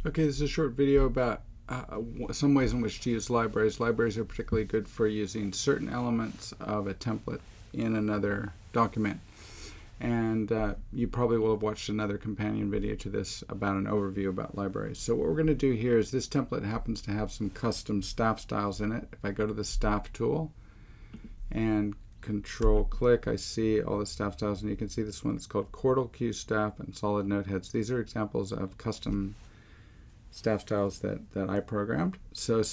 Okay, this is a short video about some ways in which to use libraries. Libraries are particularly good for using certain elements of a template in another document. And you probably will have watched another companion video to this about an overview about libraries. So what we're going to do here is this template happens to have some custom staff styles in it. If I go to the staff tool and control click, I see all the staff styles, and you can see this one that's called Chordal Q staff and solid note heads. These are examples of custom staff styles that I programmed. So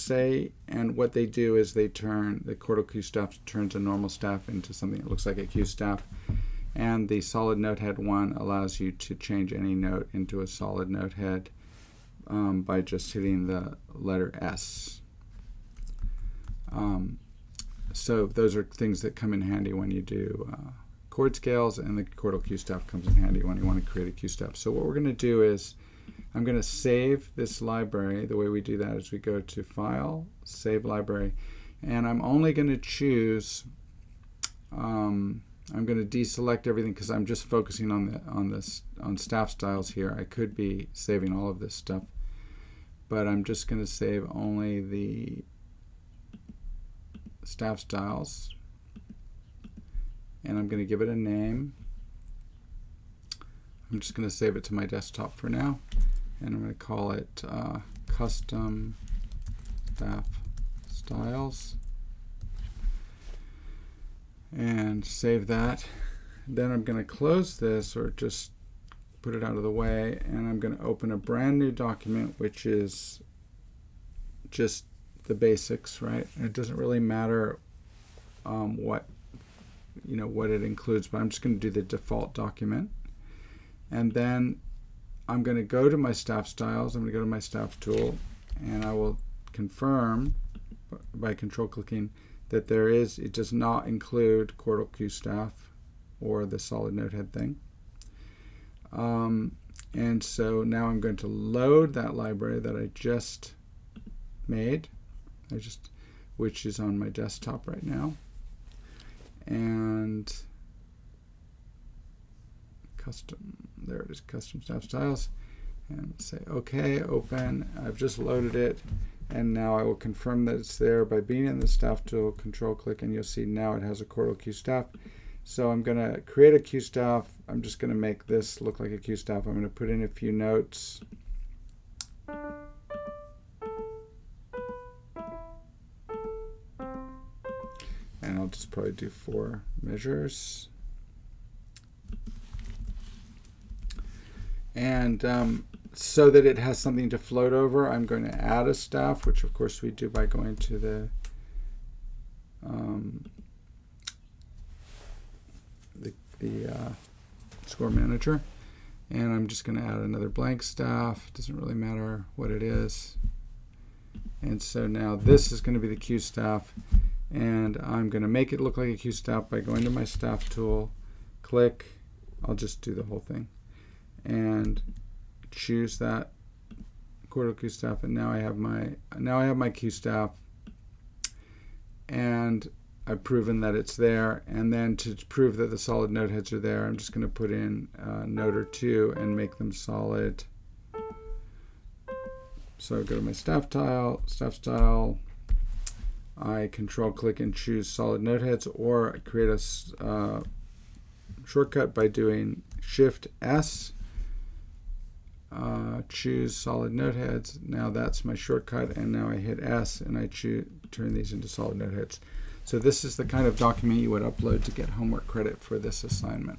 and what they do is they turn, the Chordal Q staff turns a normal staff into something that looks like a Q staff. And the solid note head one allows you to change any note into a solid note head by just hitting the letter S. So those are things that come in handy when you do chord scales, and the Chordal Q staff comes in handy when you want to create a Q staff. So what we're going to do is I'm going to save this library. The way we do that is we go to File, Save Library, and I'm only going to choose I'm going to deselect everything because I'm just focusing on staff styles here. I could be saving all of this stuff, but I'm just going to save only the staff styles, and I'm going to give it a name. I'm just going to save it to my desktop for now, and I'm going to call it Custom Staff Styles. And save that. Then I'm going to close this, or just put it out of the way, and I'm going to open a brand new document, which is just the basics, right? And it doesn't really matter what it includes, but I'm just going to do the default document. And then I'm going to go to my staff styles. I'm going to go to my staff tool, and I will confirm by control clicking that it does not include Chordal Q staff or the solid note head thing. And so now I'm going to load that library that I just made, which is on my desktop right now. And there it is, custom staff styles. And say OK, open. I've just loaded it. And now I will confirm that it's there by being in the staff tool, control click, and you'll see now it has a Chordal Q staff. So I'm going to create a Q staff. I'm just going to make this look like a Q staff. I'm going to put in a few notes. And I'll just probably do 4 measures. And so that it has something to float over, I'm going to add a staff, which of course we do by going to the score manager, and I'm just going to add another blank staff. Doesn't really matter what it is. And so now this is going to be the Q staff, and I'm going to make it look like a Q staff by going to my staff tool, click. I'll just do the whole thing, and choose that Chordal Q staff, and now I have my Q staff, and I've proven that it's there. And then to prove that the solid note heads are there, I'm just going to put in a note or two and make them solid. So I go to my staff style, I control click and choose solid note heads, or I create a shortcut by doing Shift S. Choose solid note heads. Now that's my shortcut, and now I hit S and I turn these into solid note heads. So this is the kind of document you would upload to get homework credit for this assignment.